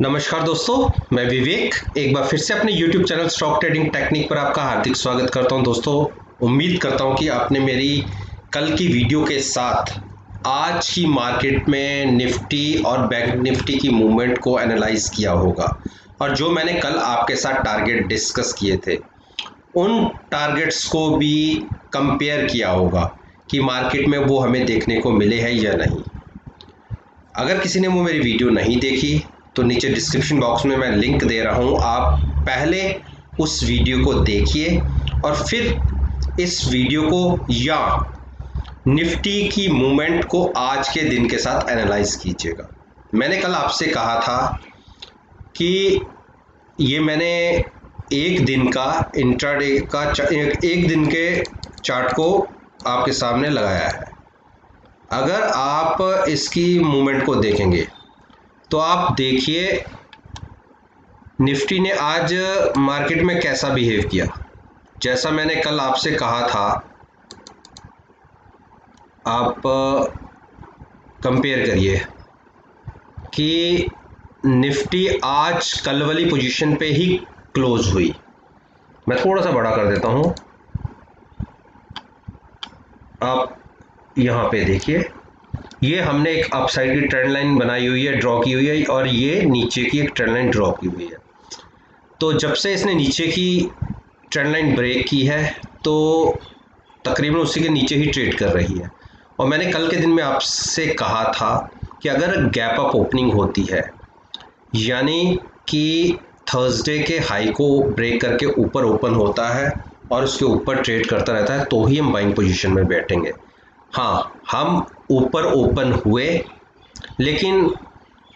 नमस्कार दोस्तों, मैं विवेक एक बार फिर से अपने YouTube channel stock trading technique पर आपका हार्दिक स्वागत करता हूं। दोस्तों, उम्मीद करता हूं कि आपने मेरी कल की वीडियो के साथ आज की मार्केट में निफ्टी और बैंक निफ्टी की मूवमेंट को एनालाइज किया होगा और जो मैंने कल आपके साथ टारगेट डिस्कस किए थे उन टारगेट्स को भी कंपेयर किया होगा कि मार्केट में वो हमें देखने को मिले हैं या नहीं। अगर किसी ने वो मेरी वीडियो नहीं देखी तो नीचे डिस्क्रिप्शन बॉक्स में मैं लिंक दे रहा हूँ, आप पहले उस वीडियो को देखिए और फिर इस वीडियो को या निफ्टी की मूवमेंट को आज के दिन के साथ एनालाइज कीजिएगा। मैंने कल आपसे कहा था कि ये मैंने एक दिन का इंट्राडे का एक दिन के चार्ट को आपके सामने लगाया है। अगर आप इसकी मूवमेंट को देखेंगे तो आप देखिए निफ्टी ने आज मार्केट में कैसा बिहेव किया। जैसा मैंने कल आपसे कहा था, आप कंपेयर करिए कि निफ्टी आज कल वाली पोजीशन पे ही क्लोज हुई। मैं थोड़ा सा बड़ा कर देता हूं, आप यहाँ पे देखिए, ये हमने एक अपसाइड की ट्रेंड लाइन बनाई हुई है, ड्रॉ की हुई है, और ये नीचे की एक ट्रेंड लाइन ड्रॉ की हुई है। तो जब से इसने नीचे की ट्रेंड लाइन ब्रेक की है तो तकरीबन उसी के नीचे ही ट्रेड कर रही है। और मैंने कल के दिन में आपसे कहा था कि अगर गैप अप ओपनिंग होती है, यानी कि थर्सडे के हाई को ब्रेक करके ऊपर ओपन होता है और उसके ऊपर ट्रेड करता रहता है, तो ही हम बाइंग पोजीशन में बैठेंगे। हाँ, हम ऊपर ओपन हुए लेकिन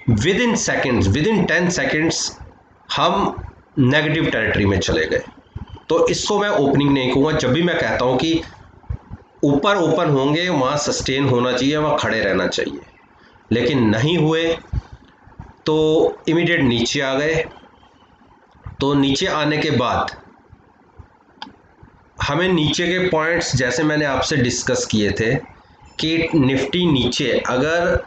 with in seconds, with in 10 seconds हम नेगेटिव टेरिटरी में चले गए। तो इसको मैं ओपनिंग नहीं कहूँगा। जब भी मैं कहता हूँ कि ऊपर ओपन होंगे, वहाँ सस्टेन होना चाहिए, वहाँ खड़े रहना चाहिए, लेकिन नहीं हुए तो इमीडिएट नीचे आ गए। तो नीचे आने के बाद हमें नीचे के पॉइंट्स, जैसे मैंने आपसे डिस्कस किए थे कि निफ्टी नीचे अगर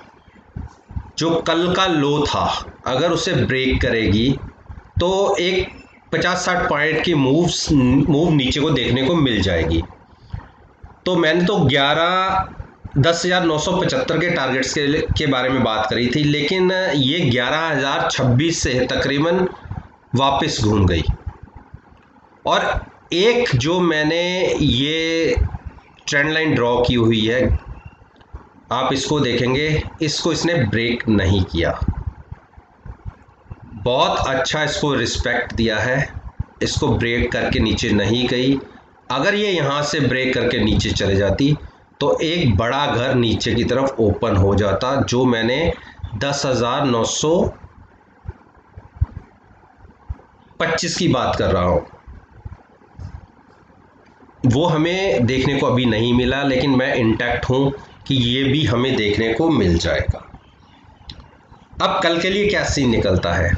जो कल का लो था अगर उसे ब्रेक करेगी तो एक 50-60 पॉइंट की मूव नीचे को देखने को मिल जाएगी। तो मैंने तो 10,975 के टारगेट्स के बारे में बात करी थी, लेकिन ये 11,026 से तकरीबन वापस घूम गई। और एक जो मैंने ये ट्रेंड लाइन ड्रॉ की हुई है, आप इसको देखेंगे, इसको इसने ब्रेक नहीं किया। बहुत अच्छा इसको रिस्पेक्ट दिया है, इसको ब्रेक करके नीचे नहीं गई। अगर ये यहाँ से ब्रेक करके नीचे चले जाती तो एक बड़ा घर नीचे की तरफ ओपन हो जाता, जो मैंने 10,925 की बात कर रहा हूँ। वो हमें देखने को अभी नहीं मिला, लेकिन मैं इंटैक्ट हूँ कि ये भी हमें देखने को मिल जाएगा। अब कल के लिए क्या सीन निकलता है,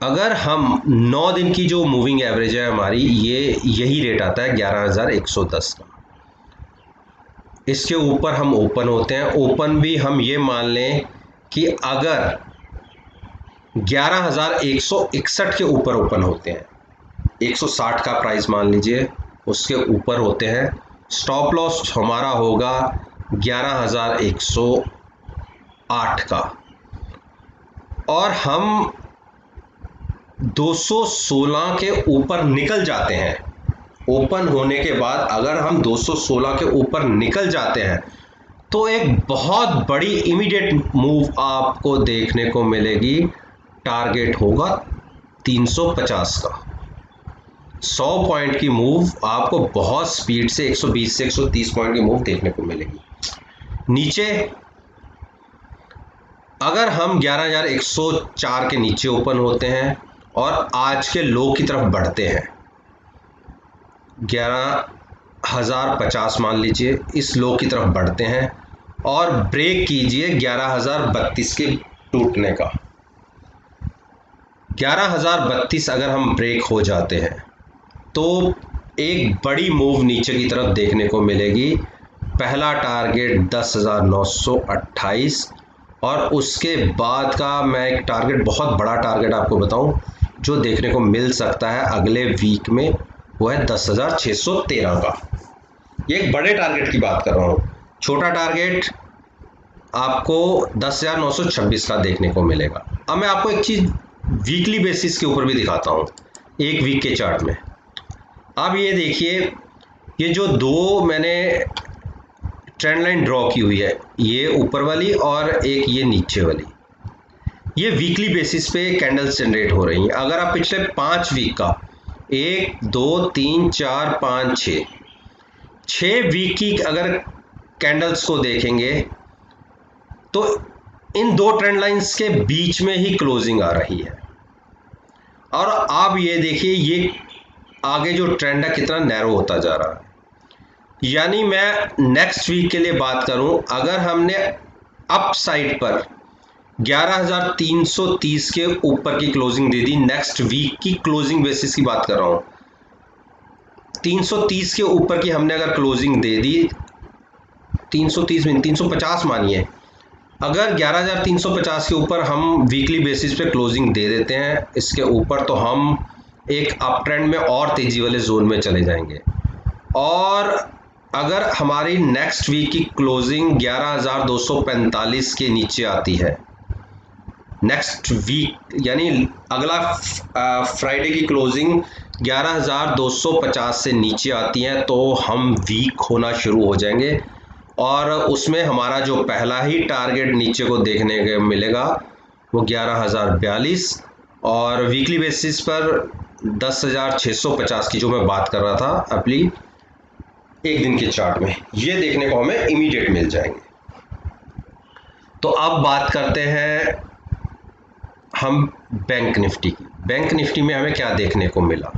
अगर हम 9 दिन की जो मूविंग एवरेज है हमारी, ये यही रेट आता है 11,110 का। इसके ऊपर हम ओपन होते हैं। ओपन भी हम ये मान लें कि अगर 11,161 के ऊपर ओपन होते हैं, 160 का प्राइस मान लीजिए, उसके ऊपर होते हैं, स्टॉप लॉस हमारा होगा 11,108 का, और हम 216 के ऊपर निकल जाते हैं। ओपन होने के बाद अगर हम 216 के ऊपर निकल जाते हैं तो एक बहुत बड़ी इमीडिएट मूव आपको देखने को मिलेगी। टारगेट होगा 350 का। 100 पॉइंट की मूव आपको बहुत स्पीड से 120 से 130 पॉइंट की मूव देखने को मिलेगी। नीचे अगर हम 11,104 के नीचे ओपन होते हैं और आज के लो की तरफ बढ़ते हैं, 11,050 मान लीजिए, इस लो की तरफ बढ़ते हैं और ब्रेक कीजिए 11,032 के टूटने का। 11,032 अगर हम ब्रेक हो जाते हैं तो एक बड़ी मूव नीचे की तरफ देखने को मिलेगी। पहला टारगेट 10,928 और उसके बाद का मैं एक टारगेट, बहुत बड़ा टारगेट आपको बताऊं जो देखने को मिल सकता है अगले वीक में, वो है 10,613 का। ये एक बड़े टारगेट की बात कर रहा हूं। छोटा टारगेट आपको 10,926 का देखने को मिलेगा। अब मैं आपको एक चीज वीकली बेसिस के ऊपर भी दिखाता हूं, एक वीक के चार्ट में। अब ये देखिए, ये जो दो मैंने ट्रेंड लाइन ड्रॉ की हुई है, ये ऊपर वाली और एक ये नीचे वाली, ये वीकली बेसिस पे कैंडल्स जनरेट हो रही हैं। अगर आप पिछले 5 वीक का, 1 2 3 4 5 6 वीक की अगर कैंडल्स को देखेंगे तो इन दो ट्रेंड लाइंस के बीच में ही क्लोजिंग आ रही है। और आप ये देखिए, ये आगे जो ट्रेंड है कितना नैरो होता जा रहा है। यानी मैं नेक्स्ट वीक के लिए बात करूं, अगर हमने अप साइड पर 11,330 के ऊपर की क्लोजिंग दे दी, नेक्स्ट वीक की क्लोजिंग बेसिस की बात कर रहा हूं, 330 के ऊपर की हमने अगर क्लोजिंग दे दी, 330 में 350 मानिए, अगर 11,350 के ऊपर हम वीकली बेसिस पे क्लोजिंग दे देते हैं इसके ऊपर, तो हम एक अप ट्रेंड में और तेजी वाले जोन में चले जाएंगे। और अगर हमारी नेक्स्ट वीक की क्लोजिंग 11,245 के नीचे आती है, नेक्स्ट वीक यानी अगला फ्राइडे की क्लोजिंग 11,250 से नीचे आती है, तो हम वीक होना शुरू हो जाएंगे। और उसमें हमारा जो पहला ही टारगेट नीचे को देखने को मिलेगा वो 11,042, और वीकली बेसिस पर 10,650 की जो मैं बात कर रहा था अपनी एक दिन के चार्ट में, ये देखने को हमें इमीडिएट मिल जाएंगे। तो अब बात करते हैं हम बैंक निफ्टी की। बैंक निफ्टी में हमें क्या देखने को मिला।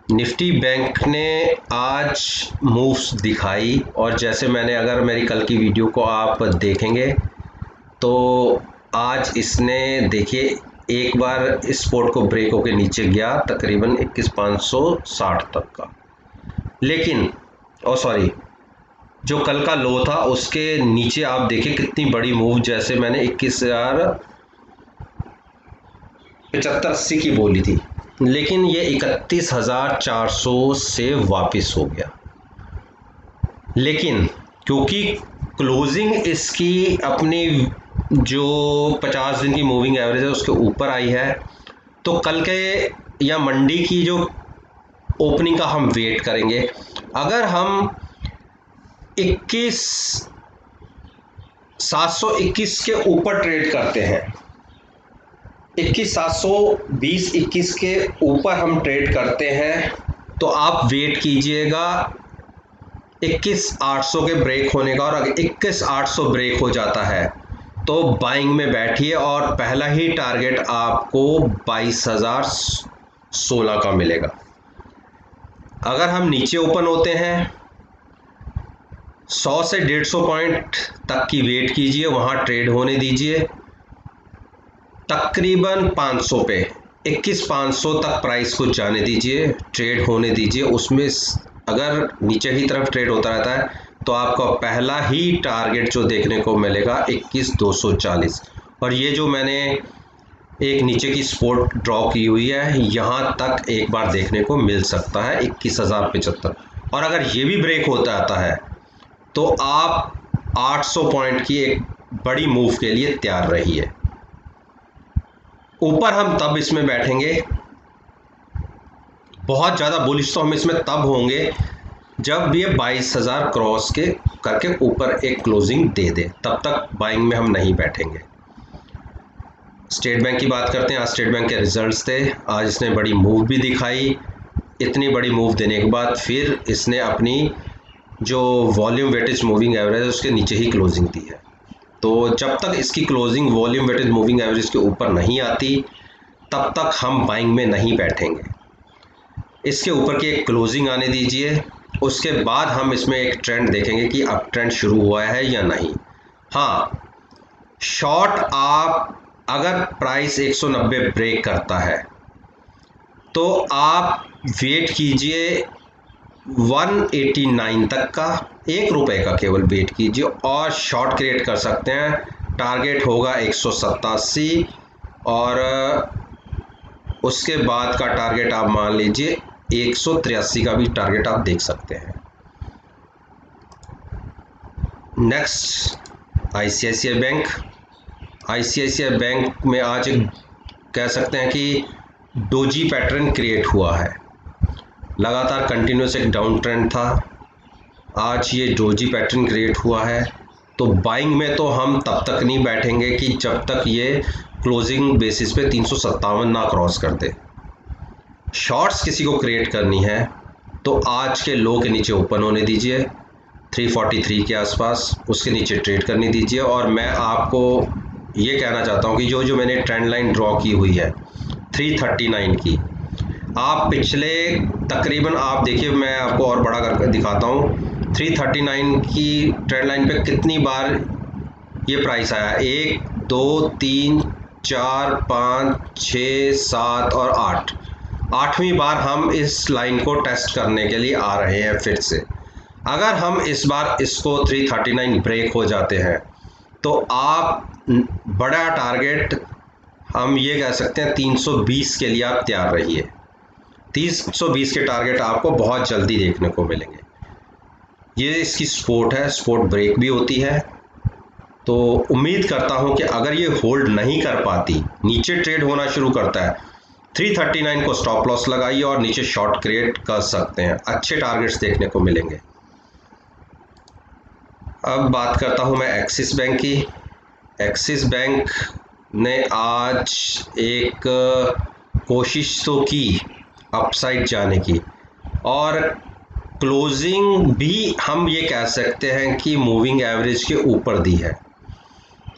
निफ्टी बैंक ने आज मूव्स दिखाई, और जैसे मैंने, अगर मेरी कल की वीडियो को आप देखेंगे तो आज इसने, देखिए, एक बार इस सपोर्ट को ब्रेक होकर नीचे गया तकरीबन 21,560 तक का, लेकिन सॉरी, जो कल का लो था उसके नीचे आप देखिए कितनी बड़ी मूव, जैसे मैंने 21,075-80 की बोली थी, लेकिन ये 31,400 से वापस हो गया। लेकिन क्योंकि क्लोजिंग इसकी अपनी जो 50 दिन की मूविंग एवरेज है उसके ऊपर आई है, तो कल के या मंडी की जो ओपनिंग का हम वेट करेंगे। अगर हम 21,721 के ऊपर ट्रेड करते हैं, 21,720 21 के ऊपर हम ट्रेड करते हैं, तो आप वेट कीजिएगा 21,800 के ब्रेक होने का। और अगर 21,800 ब्रेक हो जाता है तो बाइंग में बैठिए, और पहला ही टारगेट आपको 22,016 का मिलेगा। अगर हम नीचे ओपन होते हैं 100 से 150 पॉइंट तक की वेट कीजिए, वहां ट्रेड होने दीजिए, तकरीबन 500 पे 21,500 तक प्राइस को जाने दीजिए, ट्रेड होने दीजिए। उसमें अगर नीचे की तरफ ट्रेड होता रहता है तो आपका पहला ही टारगेट जो देखने को मिलेगा 21,240, और ये जो मैंने एक नीचे की सपोर्ट ड्रॉ की हुई है, यहाँ तक एक बार देखने को मिल सकता है 21,075। और अगर ये भी ब्रेक होता आता है तो आप 800 पॉइंट की एक बड़ी मूव के लिए तैयार रहिए। ऊपर हम तब इसमें बैठेंगे, बहुत ज़्यादा बुलिश तो हम इसमें तब होंगे जब ये 22,000 क्रॉस के करके ऊपर एक क्लोजिंग दे दे, तब तक बाइंग में हम नहीं बैठेंगे। स्टेट बैंक की बात करते हैं। आज स्टेट बैंक के रिजल्ट्स थे, आज इसने बड़ी मूव भी दिखाई। इतनी बड़ी मूव देने के बाद फिर इसने अपनी जो वॉल्यूम वेटेज मूविंग एवरेज है उसके नीचे ही क्लोजिंग दी है। तो जब तक इसकी closing volume weightage moving average के ऊपर नहीं आती तब तक हम बाइंग में नहीं बैठेंगे। इसके ऊपर की एक क्लोजिंग आने दीजिए, उसके बाद हम इसमें एक ट्रेंड देखेंगे कि अप ट्रेंड शुरू हुआ है या नहीं। हाँ, शॉर्ट आप अगर प्राइस 190 ब्रेक करता है तो आप वेट कीजिए 189 तक का, ₹1 का केवल वेट कीजिए, और शॉर्ट क्रिएट कर सकते हैं टारगेट होगा 187 और उसके बाद का टारगेट आप मान लीजिए 183 का भी टारगेट आप देख सकते हैं। Next ICICI bank. ICICI bank में आज एक कह सकते हैं कि डोजी पैटर्न क्रिएट हुआ है, लगातार कंटिन्यूस एक डाउन ट्रेंड था, आज ये डोजी पैटर्न क्रिएट हुआ है। तो बाइंग में तो हम तब तक नहीं बैठेंगे कि जब तक ये क्लोजिंग बेसिस पे 357 ना क्रॉस कर दे। शॉर्ट्स किसी को क्रिएट करनी है तो आज के लो के नीचे ओपन होने दीजिए 343 के आसपास, उसके नीचे ट्रेड करने दीजिए। और मैं आपको ये कहना चाहता हूँ कि जो मैंने ट्रेंड लाइन ड्रॉ की हुई है 339 की, आप पिछले तकरीबन आप देखिए, मैं आपको और बड़ा करके दिखाता हूँ 339 की ट्रेंड लाइन पे कितनी बार ये प्राइस आया, 1 2 3 4 5 6 7 और 8, 8वीं बार हम इस लाइन को टेस्ट करने के लिए आ रहे हैं फिर से। अगर हम इस बार इसको 339 ब्रेक हो जाते हैं तो आप बड़ा टारगेट हम ये कह सकते हैं 320 के लिए आप तैयार रहिए। 320 के टारगेट आपको बहुत जल्दी देखने को मिलेंगे। ये इसकी सपोर्ट है, सपोर्ट ब्रेक भी होती है। तो उम्मीद करता हूं कि अगर ये होल्ड नहीं कर पाती, नीचे ट्रेड होना शुरू करता है, 339 को स्टॉप लॉस लगाइए और नीचे शॉर्ट क्रिएट कर सकते हैं, अच्छे टारगेट्स देखने को मिलेंगे। अब बात करता हूं मैं एक्सिस बैंक की। एक्सिस बैंक ने आज एक कोशिश तो की अपसाइड जाने की और क्लोजिंग भी हम ये कह सकते हैं कि मूविंग एवरेज के ऊपर दी है,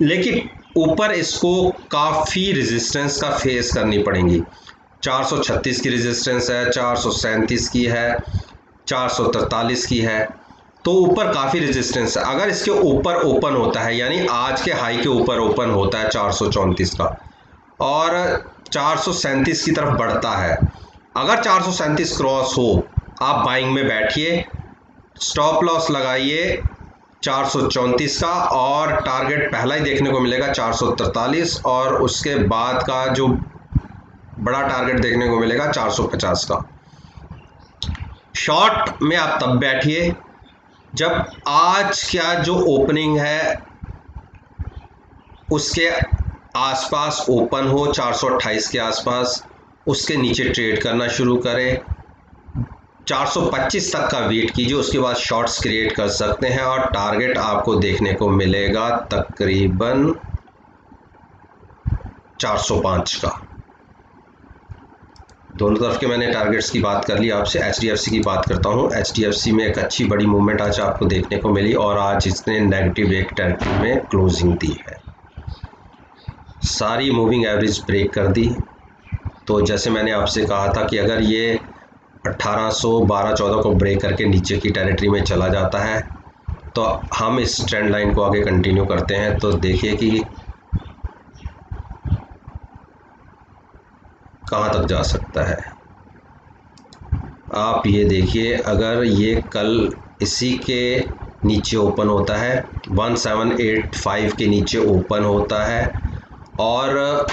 लेकिन ऊपर इसको काफ़ी रेजिस्टेंस का फेस करनी पड़ेंगी। 436 की रेजिस्टेंस है, 437 की है, 443 की है, तो ऊपर काफ़ी रेजिस्टेंस है। अगर इसके ऊपर ओपन होता है, यानी आज के हाई के ऊपर ओपन होता है 434 का और 437 की तरफ बढ़ता है, अगर 437 क्रॉस हो आप बाइंग में बैठिए, स्टॉप लॉस लगाइए 434 का और टारगेट पहला ही देखने को मिलेगा 443 और उसके बाद का जो बड़ा टारगेट देखने को मिलेगा 450 का। शॉर्ट में आप तब बैठिए जब आज क्या जो ओपनिंग है उसके आसपास ओपन हो 428 के आसपास, उसके नीचे ट्रेड करना शुरू करें, 425 तक का वेट कीजिए, उसके बाद शॉर्ट्स क्रिएट कर सकते हैं और टारगेट आपको देखने को मिलेगा तकरीबन 405 का। दोनों तरफ के मैंने टारगेट्स की बात कर ली। आपसे एचडीएफसी की बात करता हूं। एचडीएफसी में एक अच्छी बड़ी मूवमेंट आज आपको देखने को मिली और आज इसने नेगेटिव एक टेरिटरी में क्लोजिंग दी है, सारी मूविंग एवरेज ब्रेक कर दी। तो जैसे मैंने आपसे कहा था कि अगर ये 1812-14 को ब्रेक करके नीचे की टेरिटरी में चला जाता है तो हम इस ट्रेंड लाइन को आगे कंटिन्यू करते हैं। तो देखिए कि कहाँ तक जा सकता है। आप ये देखिए, अगर ये कल इसी के नीचे ओपन होता है, 1785 के नीचे ओपन होता है और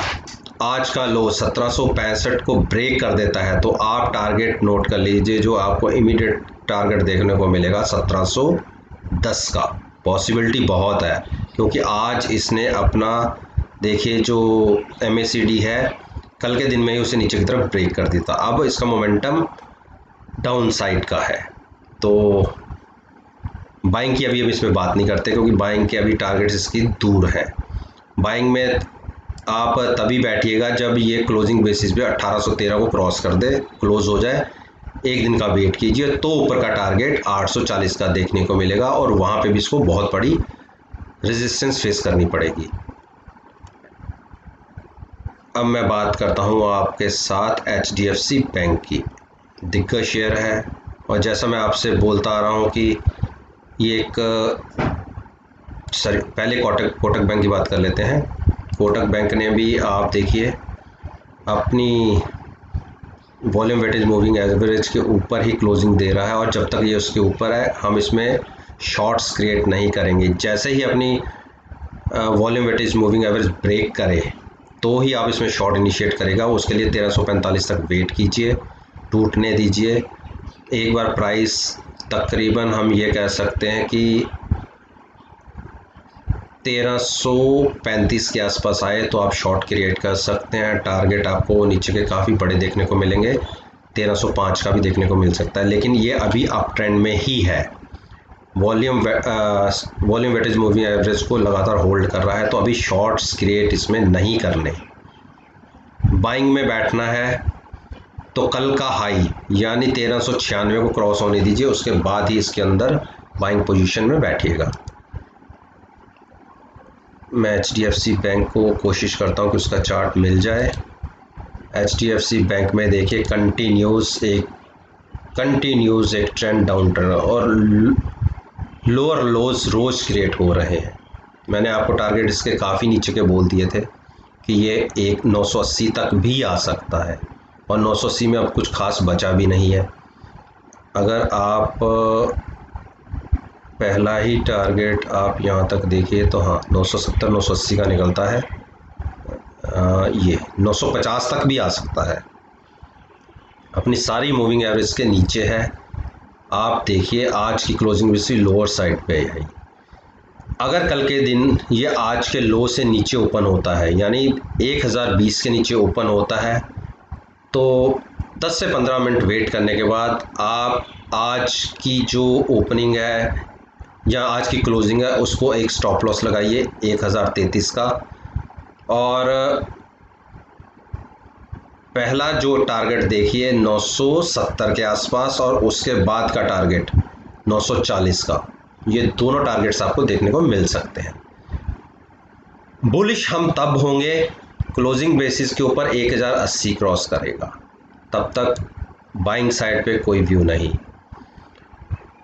आज का लो 1765 को ब्रेक कर देता है, तो आप टारगेट नोट कर लीजिए, जो आपको इमीडिएट टारगेट देखने को मिलेगा 1710 का। पॉसिबिलिटी बहुत है क्योंकि आज इसने अपना देखिए जो MACD है कल के दिन में ही उसे नीचे की तरफ ब्रेक कर दिया था। अब इसका मोमेंटम डाउन साइड का है, तो बाइंग की अभी हम इसमें बात नहीं करते क्योंकि बाइंग के अभी टारगेट्स इसकी दूर है। बाइंग में आप तभी बैठिएगा जब ये क्लोजिंग बेसिस पे 1813 को क्रॉस कर दे, क्लोज हो जाए, एक दिन का वेट कीजिए, तो ऊपर का टारगेट 840 का देखने को मिलेगा और वहाँ पे भी इसको बहुत बड़ी रेजिस्टेंस फेस करनी पड़ेगी। अब मैं बात करता हूँ आपके साथ HDFC बैंक की। दिग्गज शेयर है और जैसा मैं आपसे बोलता आ रहा हूँ कि ये एक पहले कोटक बैंक की बात कर लेते हैं। कोटक बैंक ने भी आप देखिए अपनी वॉल्यूम वेटेज मूविंग एवरेज के ऊपर ही क्लोजिंग दे रहा है और जब तक ये उसके ऊपर है हम इसमें शॉर्ट्स क्रिएट नहीं करेंगे। जैसे ही अपनी volume weightage moving average break करे तो ही आप इसमें शॉर्ट इनिशिएट करेगा। उसके लिए 1345 तक वेट कीजिए, टूटने दीजिए। एक बार प्राइस तकरीबन हम ये कह सकते हैं कि 1335 के आसपास आए तो आप शॉर्ट क्रिएट कर सकते हैं। टारगेट आपको नीचे के काफ़ी बड़े देखने को मिलेंगे, 1305 का भी देखने को मिल सकता है, लेकिन ये अभी अप ट्रेंड में ही है। वॉल्यूम वेटेज मूविंग एवरेज को लगातार होल्ड कर रहा है, तो अभी शॉर्ट्स क्रिएट इसमें नहीं करने। बाइंग में बैठना है तो कल का हाई यानी 1396 को क्रॉस होने दीजिए, उसके बाद ही इसके अंदर बाइंग पोजीशन में बैठिएगा। मैं HDFC बैंक को कोशिश करता हूं कि उसका चार्ट मिल जाए। HDFC बैंक में देखिए कंटिन्यूस एक ट्रेंड डाउन ट्रेंड और लोअर लोज रोज क्रिएट हो रहे हैं। मैंने आपको टारगेट इसके काफ़ी नीचे के बोल दिए थे कि ये एक 980 तक भी आ सकता है, और 980 में अब कुछ खास बचा भी नहीं है। अगर आप पहला ही टारगेट आप यहाँ तक देखिए तो हाँ 970 980 का निकलता है। ये 950 तक भी आ सकता है, अपनी सारी मूविंग एवरेज के नीचे है। आप देखिए आज की क्लोजिंग भी लोअर साइड पे है। अगर कल के दिन ये आज के लो से नीचे ओपन होता है यानी 1020 के नीचे ओपन होता है तो 10 से 15 मिनट वेट करने के बाद आप आज की जो ओपनिंग है या आज की क्लोजिंग है उसको एक स्टॉप लॉस लगाइए 1033 का, और पहला जो टारगेट देखिए 970 के आसपास और उसके बाद का टारगेट 940 का। ये दोनों टारगेट्स आपको देखने को मिल सकते हैं। बुलिश हम तब होंगे क्लोजिंग बेसिस के ऊपर 1080 क्रॉस करेगा, तब तक बाइंग साइड पे कोई व्यू नहीं।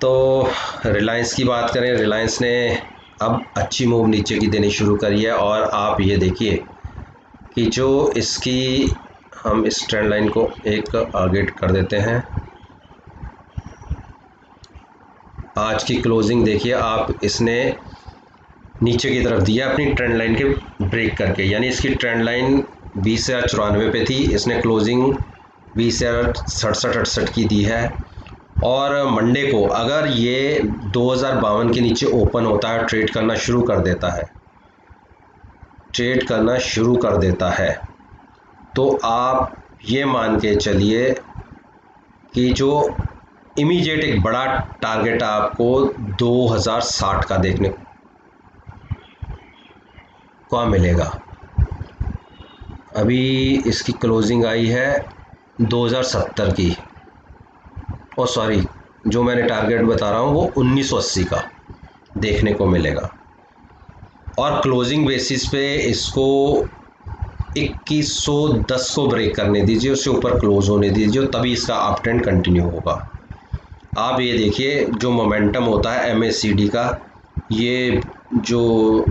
तो रिलायंस की बात करें, रिलायंस ने अब अच्छी मूव नीचे की देनी शुरू करी है, और आप ये देखिए कि जो इसकी हम इस ट्रेंड लाइन को एक आगे कर देते हैं। आज की क्लोजिंग देखिए आप, इसने नीचे की तरफ दिया अपनी ट्रेंड लाइन के ब्रेक करके, यानी इसकी ट्रेंड लाइन 20,094 पे थी, इसने क्लोजिंग 20,067 की दी है। और मंडे को अगर ये 2052 के नीचे ओपन होता है, ट्रेड करना शुरू कर देता है तो आप ये मान के चलिए कि जो इमीडिएट एक बड़ा टारगेट आपको 2060 का देखने को मिलेगा। अभी इसकी क्लोजिंग आई है 2070 की, और सॉरी जो मैंने टारगेट बता रहा हूँ वो 1980 का देखने को मिलेगा, और क्लोजिंग बेसिस पे इसको 2110 को ब्रेक करने दीजिए, उससे ऊपर क्लोज होने दीजिए, तभी इसका अप ट्रेंड कंटिन्यू होगा। आप ये देखिए जो मोमेंटम होता है MACD का, ये जो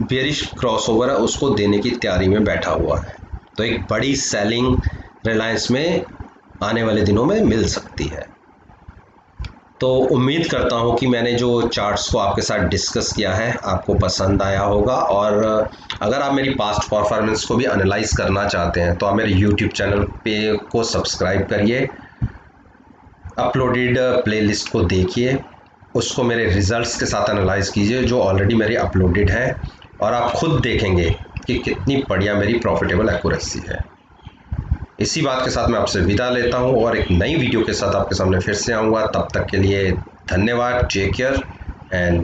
बेरिश क्रॉसओवर है उसको देने की तैयारी में बैठा हुआ है, तो एक बड़ी सेलिंग रिलायंस में आने वाले दिनों में मिल सकती है। तो उम्मीद करता हूं कि मैंने जो चार्ट्स को आपके साथ डिस्कस किया है आपको पसंद आया होगा, और अगर आप मेरी पास्ट परफॉर्मेंस को भी एनालाइज करना चाहते हैं तो आप मेरे यूट्यूब चैनल पे को सब्सक्राइब करिए, अपलोडेड प्लेलिस्ट को देखिए, उसको मेरे रिजल्ट्स के साथ एनालाइज कीजिए जो ऑलरेडी मेरी अपलोडेड है, और आप खुद देखेंगे कि कितनी बढ़िया मेरी प्रॉफिटेबल एक्यूरेसी है। इसी बात के साथ मैं आपसे विदा लेता हूं, और एक नई वीडियो के साथ आपके सामने फिर से आऊँगा। तब तक के लिए धन्यवाद, टेक केयर एंड